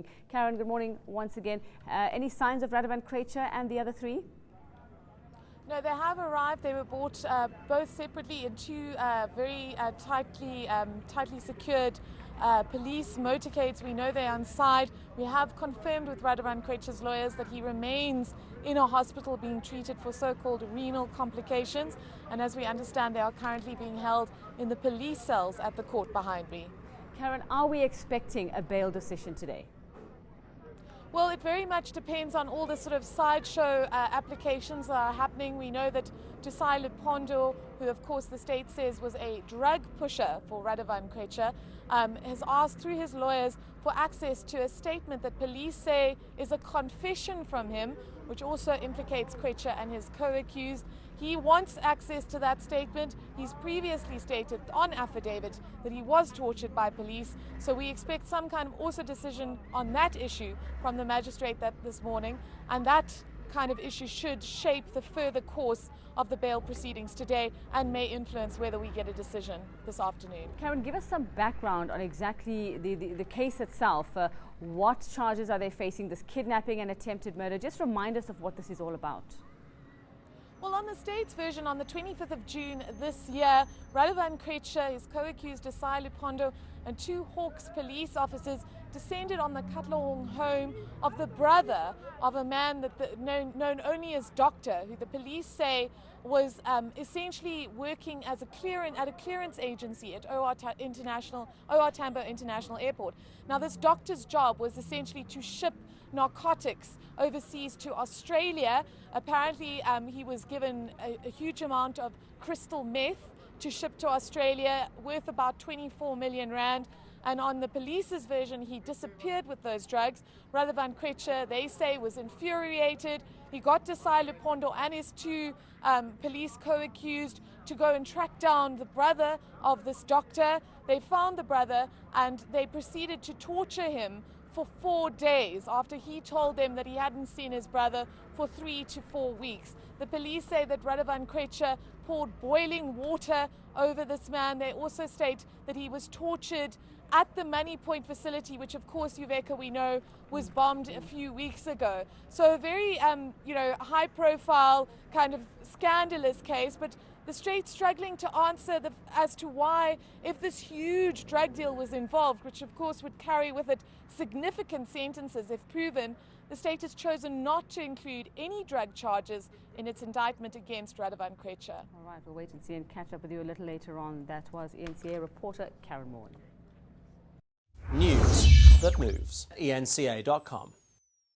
morning. Karyn, good morning once again. Any signs of Radovan Krejcir and the other three? No, they have arrived. They were bought both separately in two very tightly secured police motorcades. We know they're on side. We have confirmed with Radovan Krejcir's lawyers that he remains in a hospital being treated for so-called renal complications. And as we understand, they are currently being held in the police cells at the court behind me. Karyn, are we expecting a bail decision today? Well, it very much depends on all the sort of sideshow applications that are happening. We know that Desai Luphondo, who of course the state says was a drug pusher for Radovan Krejcir, has asked through his lawyers for access to a statement that police say is a confession from him, which also implicates Krejcir and his co-accused. He wants access to that statement. He's previously stated on affidavit that he was tortured by police. So we expect some kind of also decision on that issue from the magistrate this morning. And that kind of issue should shape the further course of the bail proceedings today and may influence whether we get a decision this afternoon. Karyn, give us some background on exactly the case itself. What charges are they facing? This kidnapping and attempted murder. Just remind us of what this is all about. Well, on the state's version, on the 25th of June this year, Radovan Krejcir, his co-accused Desai Luphondo, and two Hawks police officers descended on the Nthoroane home of the brother of a man known only as Doctor, who the police say was essentially working as at a clearance agency at OR Tambo International Airport. Now, this doctor's job was essentially to ship narcotics overseas to Australia. Apparently, he was given a huge amount of crystal meth to ship to Australia, worth about 24 million rand. And on the police's version, he disappeared with those drugs. Radovan Krejcir, they say, was infuriated. He got Desai Luphondo and his two police co-accused to go and track down the brother of this doctor. They found the brother and they proceeded to torture him for 4 days after he told them that he hadn't seen his brother for 3 to 4 weeks. The police say that Radovan Krejcir poured boiling water over this man. They also state that he was tortured at the Money Point facility, which of course, Uveka, we know was bombed a few weeks ago. So a very, high profile kind of scandalous case, but the state's struggling to answer as to why, if this huge drug deal was involved, which of course would carry with it significant sentences if proven, the state has chosen not to include any drug charges in its indictment against Radovan Krejcir. All right, we'll wait and see and catch up with you a little later on. That was eNCA reporter Karyn Maughan. News that moves. eNCA.com.